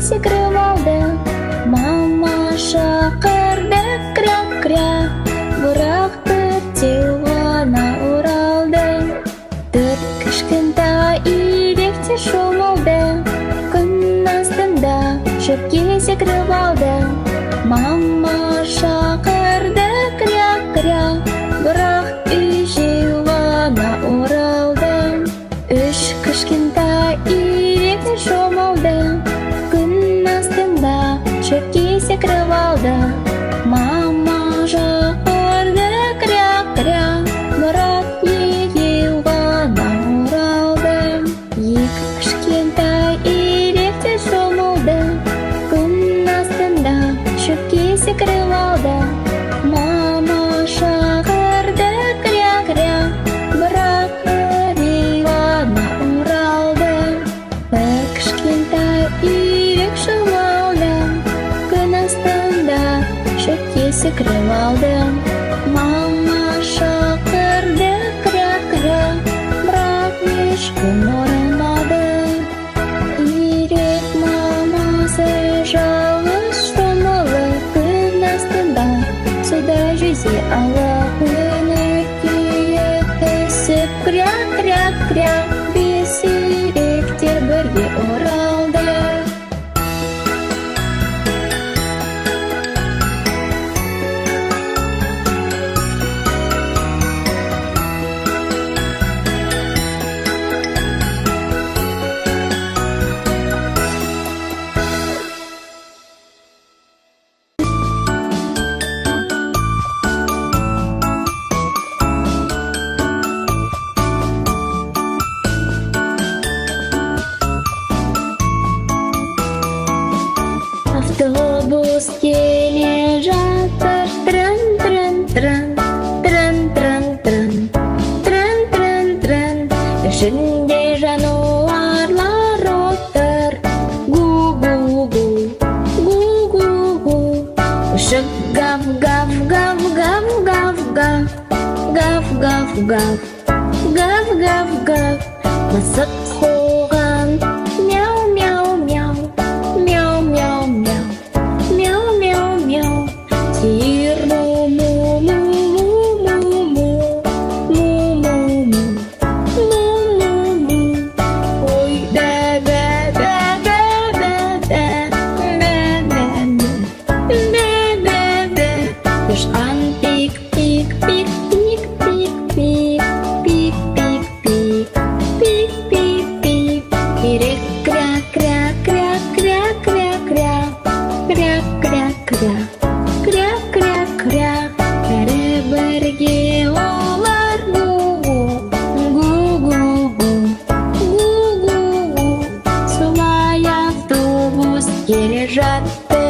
секіріп алды. Мама шақырды, кря-кря, бірақ төртеу ғана оралды. Төрт кішкентай үйрек те шомылды. Күн астында шөпке секіріп алды. Мама шақырды, кря-кря, бірақ үшеу ғана оралды. Үш кішкентай үйрек те шомылды. Күн астында шөпке секіріп алды. Мама шақырды, кря-кря, бірақ екеу ғана оралды. Екі кішкентай үйрек те шомылды. Күн астында шөпке секіріп алды. Мама шақырды, кря-кря, бірақ үреу ғана оралды. Бір кішкентай үйрек шомылды. Күн астында шөпке секіріп алды. Мама шақырды, кря-кря, бірақ ешкім оралмады. Үйрек мамасы жалғыз шомылып, күн астында суда жүзе алып, көңіл-күйі түсіп, кря-кря-кря, бес үйректер бірге оралды. Автобус келе жатыр, трын-трын-трын, трын-трын-трын, трын-трын-трын. Ішінде жануарлар отыр, гу-гу-гу, гу-гу-гу. Ішік гав-гав-гав-гав-гав-гав, гав-гав-гав, гав-гав-гав. Мысық қуған мяу-мяу-мяу, мяу-мяу-мяу, мяу-мяу-мяу. Сиыр му-му-му-му-му-му, му-му-му, му-му-му. Ой, бә-бә-бә-бә-бә-бә, бә-бә-бә, ұшқан пик-пик-пик-пик-пик-пик, пик-пик-пик, пик-пик-пик. Үйрек кря-кря-кря-кря-кря-кря, кря-кря-кря, кря-кря-кря. Бәрі-бірге олар гу-гу, гу-гу-гу, гу-гу-гу. Солай автобус келе жатты.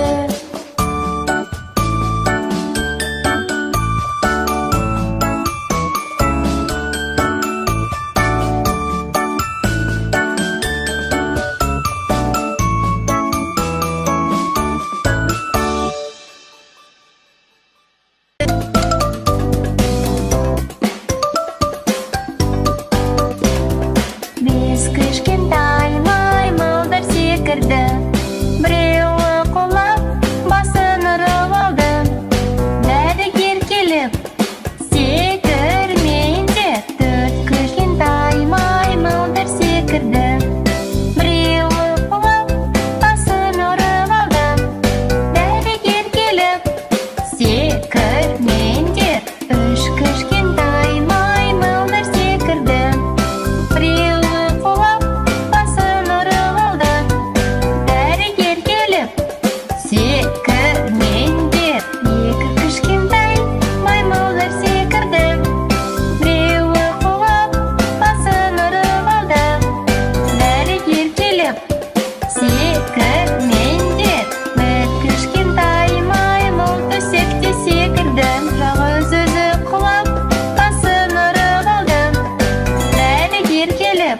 Бес кішкентай маймылдар секірді. Біреуі құлап, басын ұрып алды. Дәрігер келіп, секірмеңдер. Төрт кішкентай маймылдар секірді. Біреуі құлап, басын ұрып алды. Дәрігер келіп, секірмеңдер. Үш кішкентай маймылдар секірді. Біреуі құлап, басын ұрып алды. Дәрігер келіп, секірмеңдер. Екі кішкентай маймылдар секірді. Біреуі құлап, басын ұрып алды. Дәрігер келіп, секірмеңдер. Бір кішкентай маймыл төсекте секірді. Жалғыз өзі құлап, басын ұрып алды. Дәрігер келіп,